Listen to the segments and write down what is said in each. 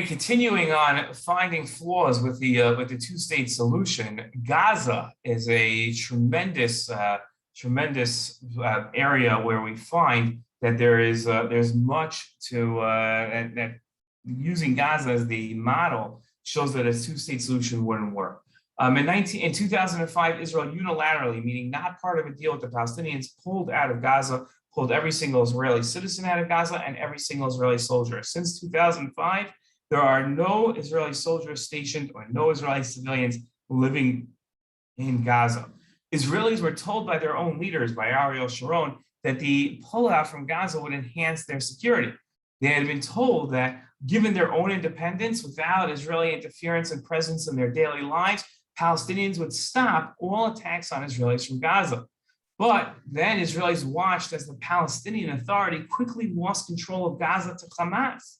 Continuing on finding flaws with the two-state solution, Gaza is a tremendous area where we find that there's much to that using Gaza as the model shows that a two-state solution wouldn't work. In 2005, Israel unilaterally, meaning not part of a deal with the Palestinians, pulled out of Gaza, pulled every single Israeli citizen out of Gaza and every single Israeli soldier. Since 2005, there are no Israeli soldiers stationed or no Israeli civilians living in Gaza. Israelis were told by their own leaders, by Ariel Sharon, that the pullout from Gaza would enhance their security. They had been told that given their own independence, without Israeli interference and presence in their daily lives, Palestinians would stop all attacks on Israelis from Gaza. But then Israelis watched as the Palestinian Authority quickly lost control of Gaza to Hamas.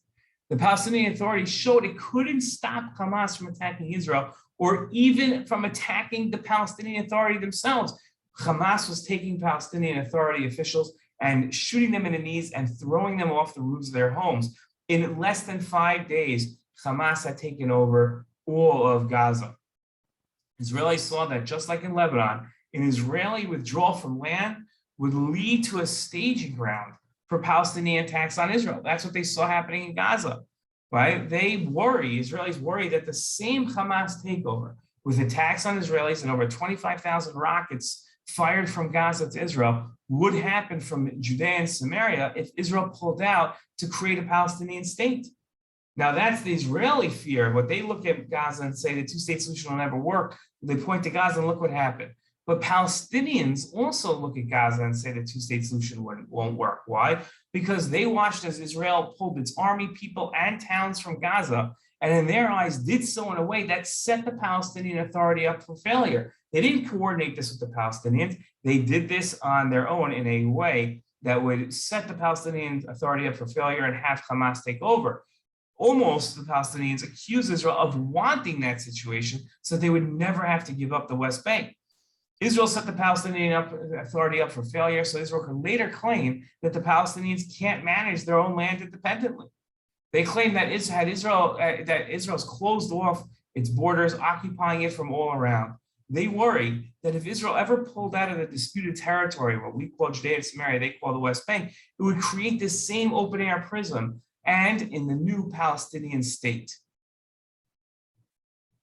The Palestinian Authority showed it couldn't stop Hamas from attacking Israel or even from attacking the Palestinian Authority themselves. Hamas was taking Palestinian Authority officials and shooting them in the knees and throwing them off the roofs of their homes. In less than 5 days, Hamas had taken over all of Gaza. Israelis saw that just like in Lebanon, an Israeli withdrawal from land would lead to a staging ground for Palestinian attacks on Israel. That's what they saw happening in Gaza, right? Israelis worry that the same Hamas takeover with attacks on Israelis and over 25,000 rockets fired from Gaza to Israel would happen from Judea and Samaria if Israel pulled out to create a Palestinian state. Now that's the Israeli fear. What they look at Gaza and say the two-state solution will never work. They point to Gaza and look what happened. But Palestinians also look at Gaza and say the two-state solution won't work. Why? Because they watched as Israel pulled its army, people, and towns from Gaza, and in their eyes did so in a way that set the Palestinian Authority up for failure. They didn't coordinate this with the Palestinians. They did this on their own in a way that would set the Palestinian Authority up for failure and have Hamas take over. Almost the Palestinians accused Israel of wanting that situation so they would never have to give up the West Bank. Israel set the Palestinian Authority up for failure, so Israel could later claim that the Palestinians can't manage their own land independently. They claim that Israel's closed off its borders, occupying it from all around. They worry that if Israel ever pulled out of the disputed territory, what we call Judea and Samaria, they call the West Bank, it would create this same open-air prism and in the new Palestinian state.